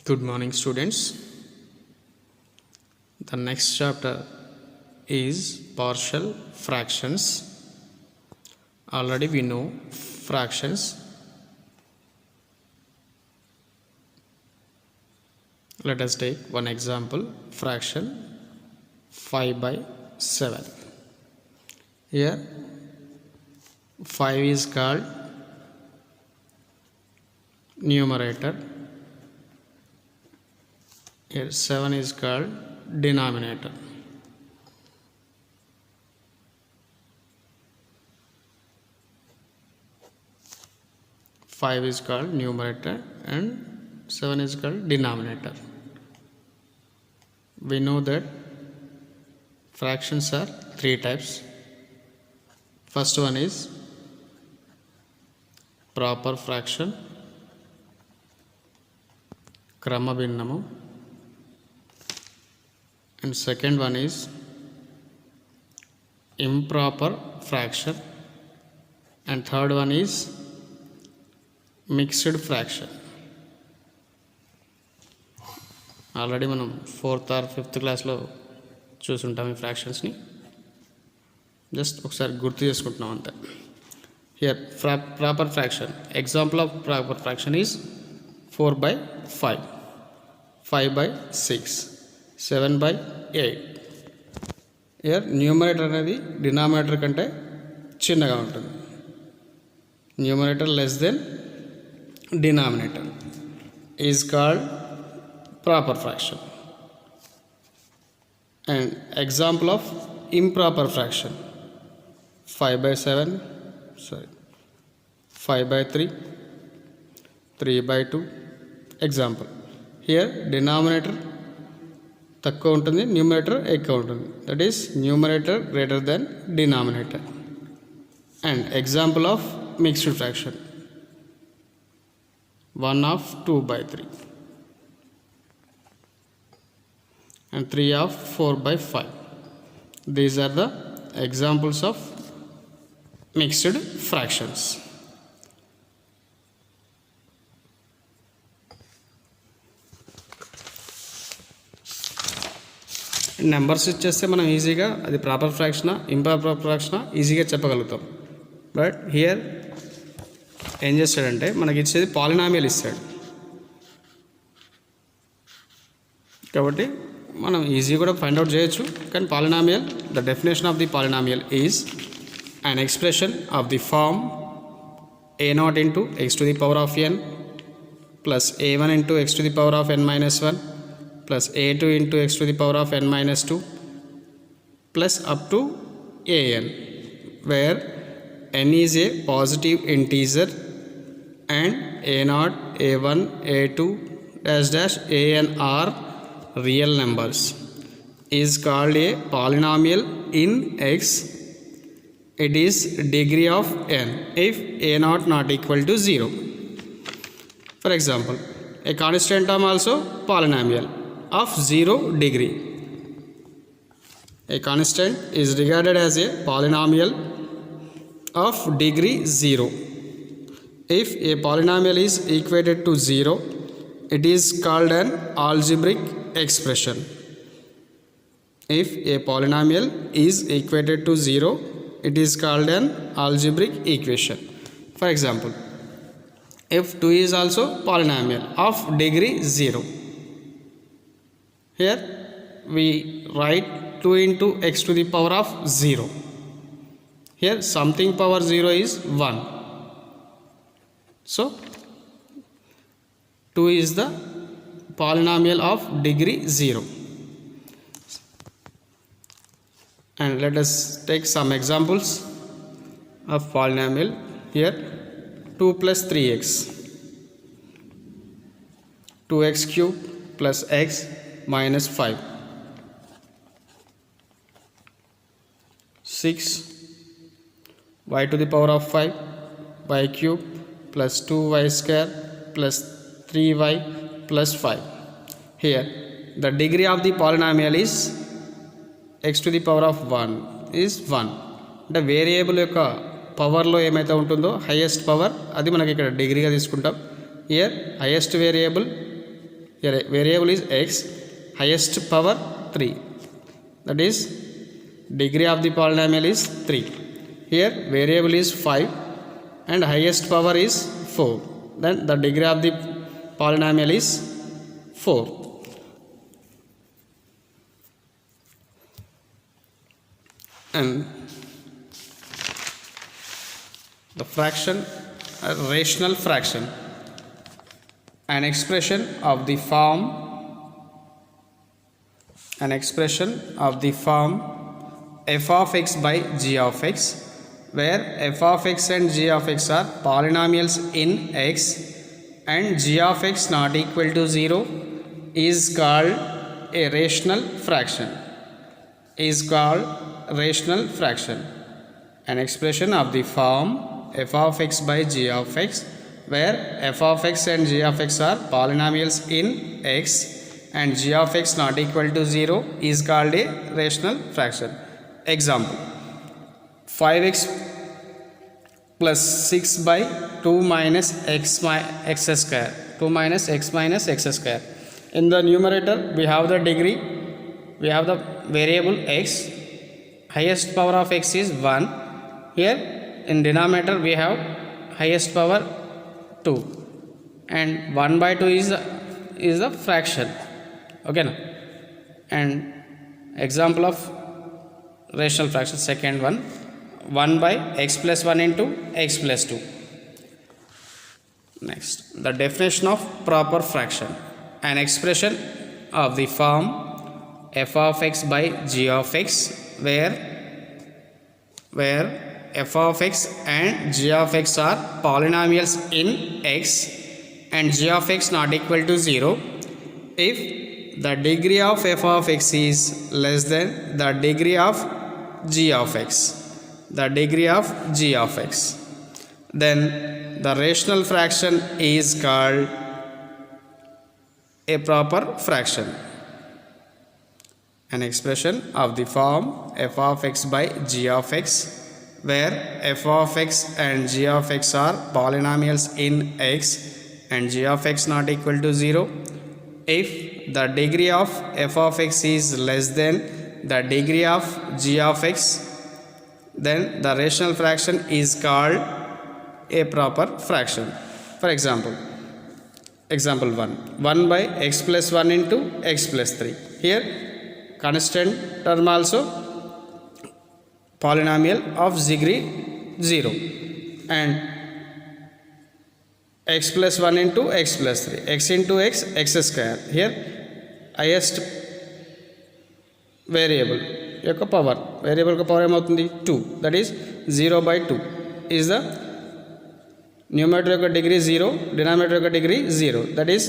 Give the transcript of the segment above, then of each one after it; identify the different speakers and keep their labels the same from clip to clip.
Speaker 1: Good morning, students. The next chapter is partial fractions. Already we know fractions. Let us take one example, fraction 5 by 7. Here 5 is called numerator. Here 7 is called denominator. Five is called numerator and 7 is called denominator. We know that fractions are three types. First one is proper fraction, క్రమభిన్నము, and second one is improper fraction, and third one is mixed fraction. Already మనం 4th or 5th క్లాస్లో చూసుంటాం ఈ ఫ్రాక్షన్స్ని. Just ఒకసారి గుర్తు చేసుకుంటున్నాం అంతే. Here proper fraction, example of proper fraction is 4 by 5, 5 by 6, 7 by 8. Here numerator అనేది denominator కంటే చిన్నగా ఉంటుంది. Numerator less than denominator is called proper fraction. And example of improper fraction, 5 by 3, 3 by 2. Example, here denominator తక్కువ ఉంటుంది, numerator ఎక్కువ ఉంటుంది. That is numerator greater than denominator. And example of mixed fraction, 1 of 2 by 3 and 3 of 4 by 5. These are the examples of mixed fractions. Numbers ఇచ్చేస్తే మనం ఈజీగా అది proper ఫ్రాక్షనా improper ఫ్రాక్షనా ఈజీగా చెప్పగలుగుతాం. బట్ హియర్ ఏం చేస్తాడంటే మనకి ఇచ్చేది పాలినామియల్ ఇస్తాడు, కాబట్టి మనం ఈజీగా కూడా ఫైండ్ అవుట్ చేయొచ్చు. కానీ polynomial, the definition of the polynomial is an expression of the form a0 into x to the power of n plus a1 into x to the power of n minus 1 plus a2 into x to the power of n minus 2 plus up to an, where n is a positive integer and a0, a1, a2 dash dash an are real numbers, is called a polynomial in x. It is degree of n if a0 not equal to 0. For example, a constant term also polynomial of 0 degree. A constant is regarded as a polynomial of degree 0. If a polynomial is equated to 0, it is called an algebraic expression. If a polynomial is equated to 0, it is called an algebraic equation. For example, if 2 is also polynomial of degree 0, here we write 2 into x to the power of 0. Here something power 0 is 1. So 2 is the polynomial of degree 0. And let us take some examples of polynomial. Here 2 plus 3x, 2x cube plus x minus 5, 6 y to the power of 5, y cube plus 2y square plus 3y plus 5. Here the degree of the polynomial is x to the power of 1 is 1. అంటే variable యొక్క పవర్లో ఏమైతే ఉంటుందో highest power అది మనకి ఇక్కడ డిగ్రీగా తీసుకుంటాం. Here highest variable Here variable is x, highest power 3. That is degree of the polynomial is 3. Here variable is 5 and highest power is 4. Then the degree of the polynomial is 4. And the fraction, a rational fraction, an expression of the form f of x by g of x, where f of x and g of x are polynomials in x and g of x not equal to 0, is called a rational fraction. An expression of the form f of x by g of x, where f of x and g of x are polynomials in x and g of x not equal to 0, is called a rational fraction. Example: 5x plus 6 by 2 minus x square. 2 minus x minus x square. In the numerator we have the degree, we have the variable x, highest power of x is 1. Here in denominator we have highest power 2 and 1 by 2 is the fraction. Okay na? And example of rational fraction, second one, 1 by x plus 1 into x plus 2. Next, the definition of proper fraction, an expression of the form f of x by g of x, where f of x and g of x are polynomials in x and g of x not equal to 0 if the degree of f of x is less than the degree of g of x. Then the rational fraction is called a proper fraction. An expression of the form f of x by g of x, where f of x and g of x are polynomials in x and g of x not equal to 0 if the degree of f of x is less than the degree of g of x, then the rational fraction is called a proper fraction. For example, example 1 by x plus 1 into x plus 3. Here constant term also polynomial of degree 0 and x plus 1 into x plus 3, x into x, x square. Here highest variable యొక్క power, variable యొక్క power ఏమవుతుంది 2, that is 0 by 2 is the numerator యొక్క degree 0, denominator యొక్క degree 0, that is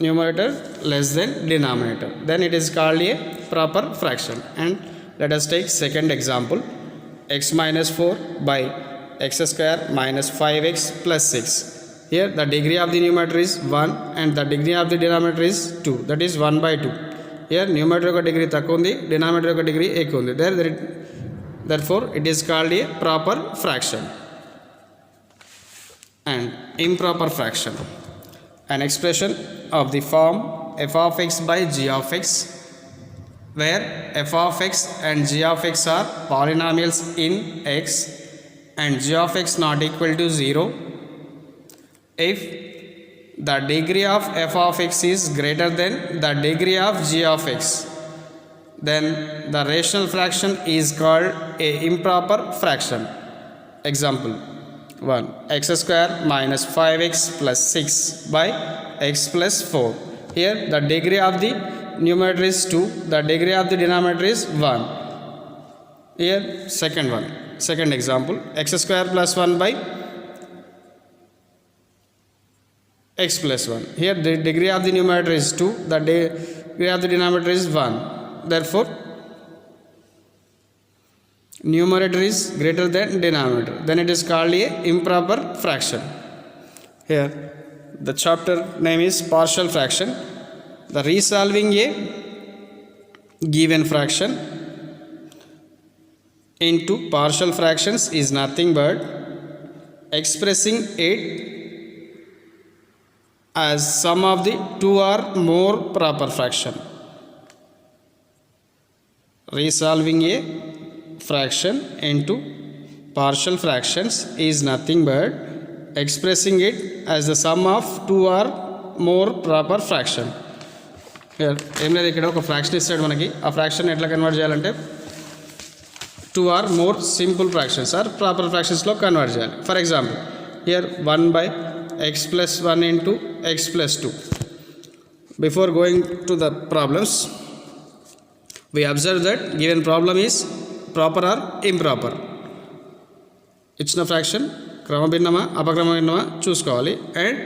Speaker 1: numerator less than denominator, then it is called a proper fraction. And let us take second example, x minus 4 by x square minus 5x plus 6. Here the degree of the numerator is 1 and the degree of the denominator is 2, that is 1 by 2. Here numerator యొక్క degree తక్కువ ఉంది, denominator యొక్క degree ఎక్కువ ఉంది, therefore it is called a proper fraction. And improper fraction, an expression of the form f of x by g of x, where f of x and g of x are polynomials in x and g of x not equal to 0 if the degree of f of x is greater than the degree of g of x, then the rational fraction is called a improper fraction. Example 1, x square minus 5x plus 6 by x plus 4. Here the degree of the numerator is 2, the degree of the denominator is 1. Here second example, x square plus 1 by x plus 1. Here the degree of the numerator is 2, the degree of the denominator is 1, therefore numerator is greater than denominator, then it is called a improper fraction. Here the chapter name is partial fraction. The resolving a given fraction into partial fractions is nothing but expressing it as sum of the two or more proper fraction. Resolving a fraction into partial fractions is nothing but expressing it as the sum of two or more proper fraction. Here ఏం లేదు, ఇక్కడ ఒక fraction ఇస్తాడు మనకి. ఆ fraction ఎట్లా convert చేయాలంటే two or more simple fractions or proper ఫ్రాక్షన్స్లో కన్వర్ట్ చేయాలి. For example here 1/x plus 1 into x plus 2. Before going to the problems, we observe that given problem is proper or improper. ఇచ్చిన fraction క్రమభిన్నమా అపక్రమభిన్నమా చూసుకోవాలి. And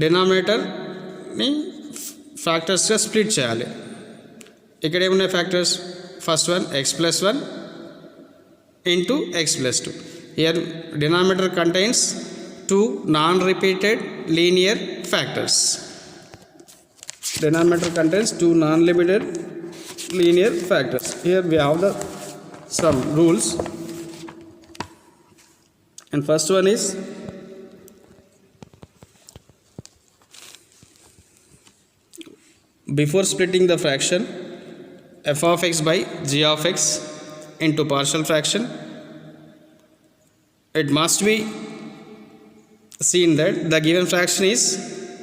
Speaker 1: డినామినేటర్ని ఫ్యాక్టర్స్గా split చేయాలి. ఇక్కడ ఏమున్నాయి factors? First one x plus 1 into x plus 2. Here denominator contains two non-repeated linear factors. Denominator contains two non-repeated linear factors. Here we have some rules, and first one is before splitting the fraction f of x by g of x into partial fraction, it must be seen that the given fraction is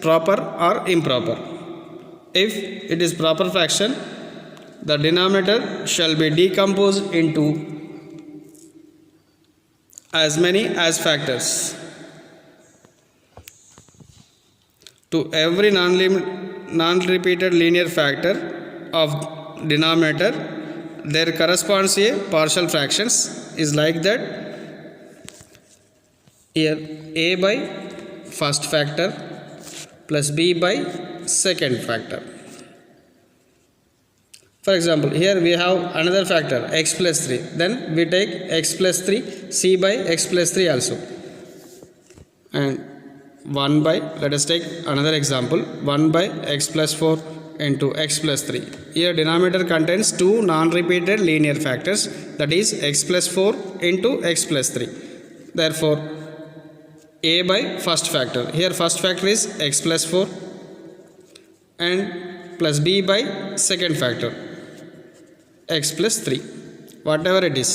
Speaker 1: proper or improper. If it is proper fraction, the denominator shall be decomposed into as many as factors. To every non-repeated linear factor of denominator, there corresponds a partial fractions is like that. Here a by first factor plus b by second factor. For example, here we have another factor x plus 3. Then we take x plus 3 c by x plus 3 also. And 1 by, let us take another example, 1 by x plus 4 into x plus 3. Here denominator contains two non-repeated linear factors, that is x plus 4 into x plus 3. Therefore a by first factor, here first factor is x plus 4 and plus b by second factor x plus 3. Whatever it is,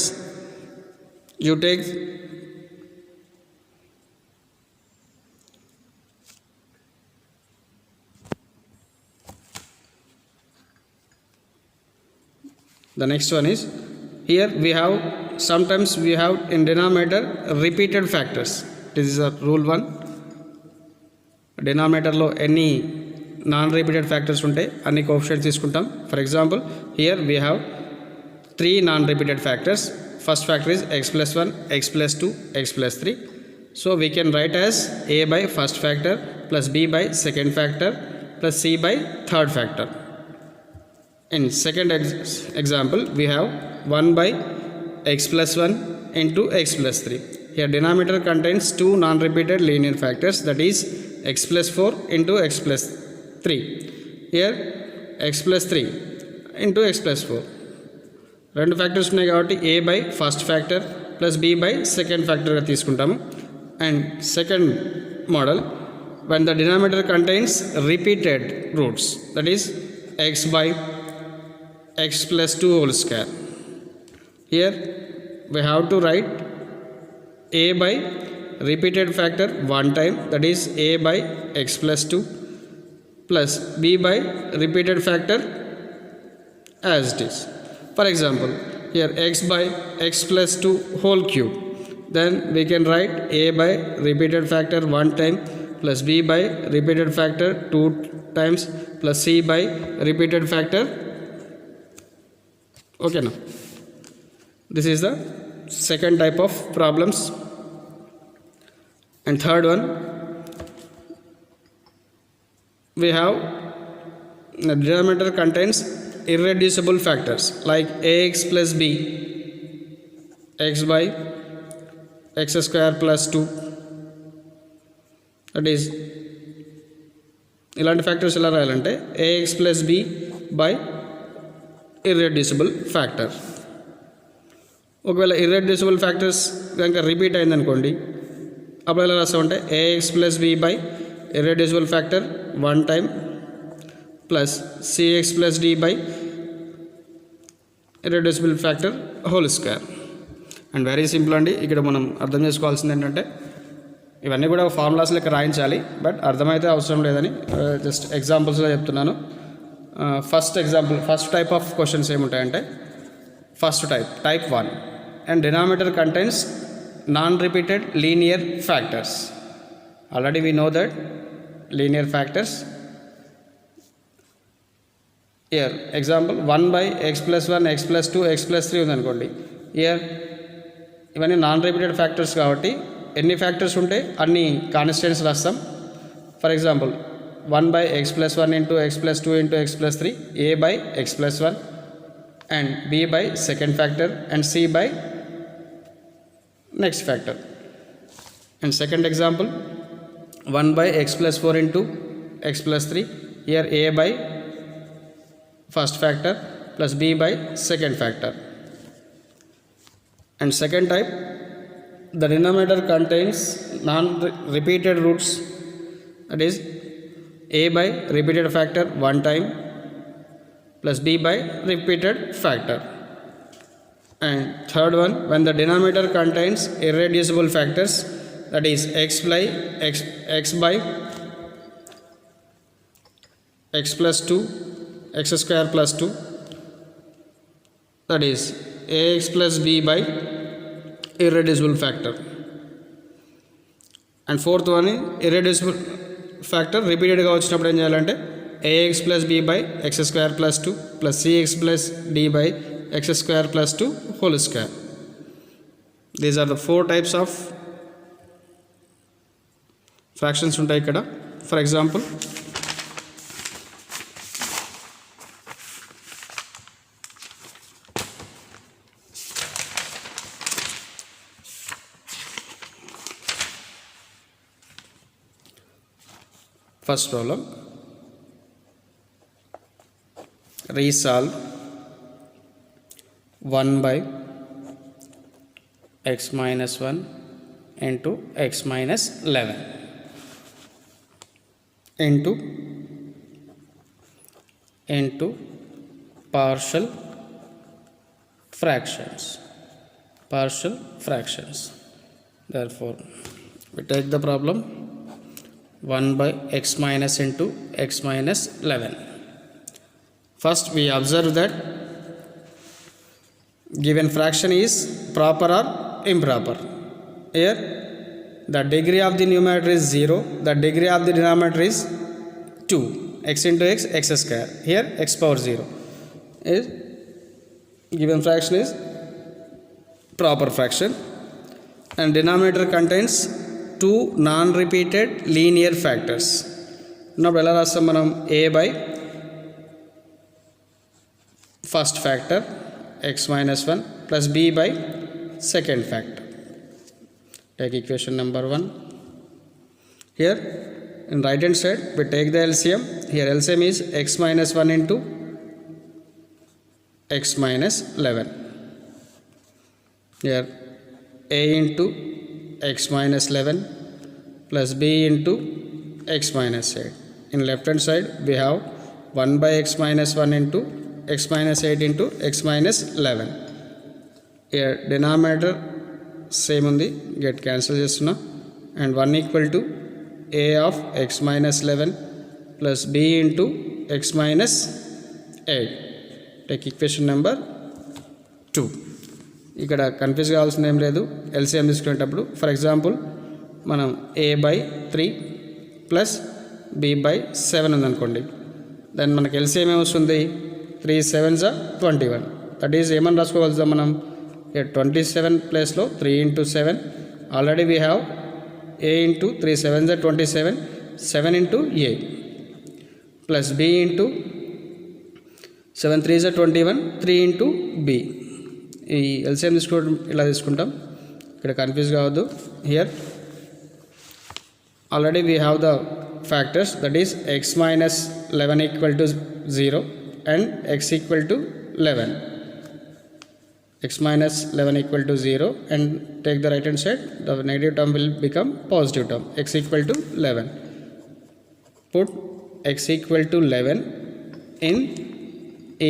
Speaker 1: you take the next one is, here we have sometimes we have in denominator repeated factors. This is a rule 1. డినామినేటర్లో ఎన్ని non repeated factors ఉంటాయి అన్ని coefficients తీసుకుంటాం. For example here we have 3 non repeated factors. First factor is x plus 1, x plus 2, x plus 3. So we can write as a by first factor plus b by second factor plus c by third factor. In second example, we have 1 by x plus 1 into x plus 3. Here denominator contains two non-repeated linear factors, that is x plus 4 into x plus 3. Here x plus 3 into x plus 4. రెండు factors ఉన్నాయి కాబట్టి a by first factor plus b by second ఫ్యాక్టర్గా తీసుకుంటాము. And second model, when the denominator contains repeated roots, that is x by x plus 2 whole square. Here we have to write a by repeated factor one time, that is a by x plus 2 plus b by repeated factor as it is. For example, here x by x plus 2 whole cube, then we can write a by repeated factor one time plus b by repeated factor 2 times plus c by repeated factor. Okay, now this is the second type of problems. And third one, we have the denominator contains irreducible factors like ax plus b, x by x square plus 2, that is ఇలాంటి factors ఎలా రాయాలంటే ax plus b by irreducible factor. ఒకవేళ irreducible factors కనుక repeat అయిందనుకోండి, అప్పుడు ఎలా రాస్తామంటే ax plus b by irreducible factor 1 time plus cx plus d by irreducible factor whole square. And very simple అండి. ఇక్కడ మనం అర్థం చేసుకోవాల్సింది ఏంటంటే ఇవన్నీ కూడా ఫార్ములాస్ లెక్క రాయించాలి, బట్ అర్థమైతే అవసరం లేదని జస్ట్ ఎగ్జాంపుల్స్లో చెప్తున్నాను. First example, first type of questions ఏముంటాయంటే, first type 1 and denominator contains non repeated linear factors. Already we know that linear factors. Here example 1 by x plus 1 x plus 2 x plus 3 ఉందనుకోండి. Year ఇవన్నీ non repeated factors కాబట్టి ఎన్ని factors ఉంటే అన్ని constants రాస్తాం. For example 1 by x plus 1 into x plus 2 into x plus 3, a by x plus 1 and b by second factor and c by next factor. And second example 1 by x plus 4 into x plus 3, here a by first factor plus b by second factor. And second type, the denominator contains non-repeated roots, that is a by repeated factor 1 time plus b by repeated factor. And third one, when the denominator contains irreducible factors, that is x by x plus 2 x square plus 2, that is ax plus b by irreducible factor. And fourth one, irreducible factor రిపీటెడ్గా వచ్చినప్పుడు ఏం చేయాలంటే ax plus b by x square plus 2 plus cx plus d by x square plus 2 whole square. These are the 4 types of fractions ఉంటాయి ఇక్కడ. For example first problem, resolve 1 by x minus 1 into x minus 11 into partial fractions. Therefore we take the problem 1 by x minus into x minus 11. First we observe that given fraction is proper or improper. Here the degree of the numerator is 0, the degree of the denominator is 2, x into x, x square. Here x power 0 is given fraction is proper fraction, and denominator contains 2 non-repeated linear factors. Now ఎలా రాస్తాం మనం, a by first factor x minus 1 plus b by second factor. Take equation number 1. Here in right hand side we take the LCM. Here LCM is x minus 1 into x minus 11. Here a into x minus 11 plus b into x minus 8. In left hand side we have 1 by x minus 1 into x minus 8 into x minus 11. Here denominator same undi, get cancel chestuna, and 1 equal to a of x minus 11 plus b into x minus 8. Take equation number 2. ఇక్కడ confuse కావాల్సింది ఏం లేదు. LCM తీసుకునేటప్పుడు for example మనం a by 3 plus b by 7 ఉందనుకోండి, దాన్ని మనకి LCM ఏమొస్తుంది, 3 7s are 21. దట్ ఈజ్ ఏమని రాసుకోగలుగుతాం మనం, 27 ప్లేస్లో 3 into 7, already we have a into 3 7s are 27, 7 into a plus b into 7 3s are 21, 3 into b. ఈ ఎల్సిఎం తీసుకోవడం ఇలా తీసుకుంటాం, ఇక్కడ కన్ఫ్యూజ్ కావద్దు. Here already we have the factors, that is X minus 11 equal to 0 and X equal to 11. x minus 11 equal to 0 and take the right hand side, the negative term will become positive term, x equal to 11. put x equal to 11 in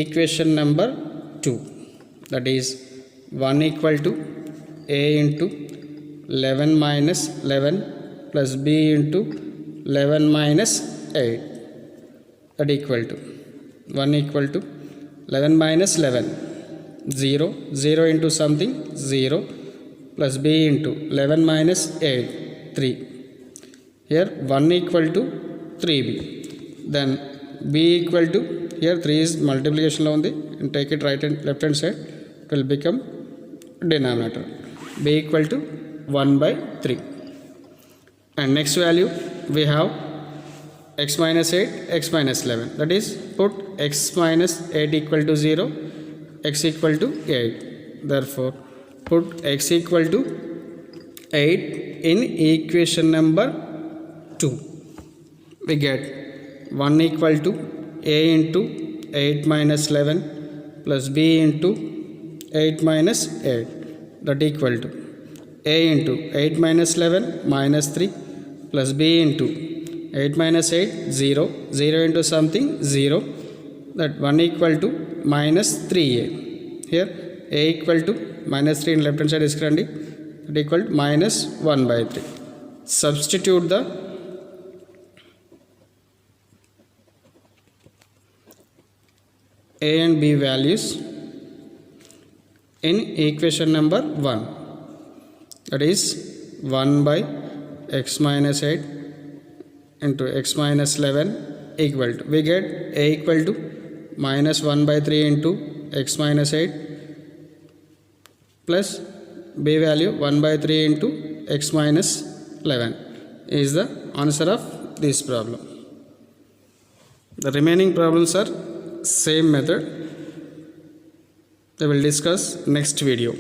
Speaker 1: equation number 2, that is 1 equal to a into 11 minus 11 plus b into 11 minus 8, that equal to 1 equal to 11 minus 11, 0, 0 into something 0 plus b into 11 minus 8, 3. Here 1 equal to 3b, then b equal to, here 3 is multiplication lo undi, and take it right and left hand side, it will become denominator, b equal to 1 by 3. And next value we have x minus 8, x minus 11, that is put x minus 8 equal to 0, x equal to 8. Therefore put x equal to 8 in equation number 2. We get 1 equal to a into 8 minus 11 plus b into 8 minus 8, that equal to a into 8 minus 11 minus 3 plus b into 8 minus 8, 0, 0 into something 0, that 1 equal to minus 3a. Here a equal to minus 3 in left hand side is that equal to minus 1 by 3. Substitute the a and b values in equation number 1, that is 1 by x minus 8 into x minus 11 equal to, we get a equal to minus 1 by 3 into x minus 8 plus b value 1 by 3 into x minus 11 is the answer of this problem. The remaining problems are same method. We will discuss next video.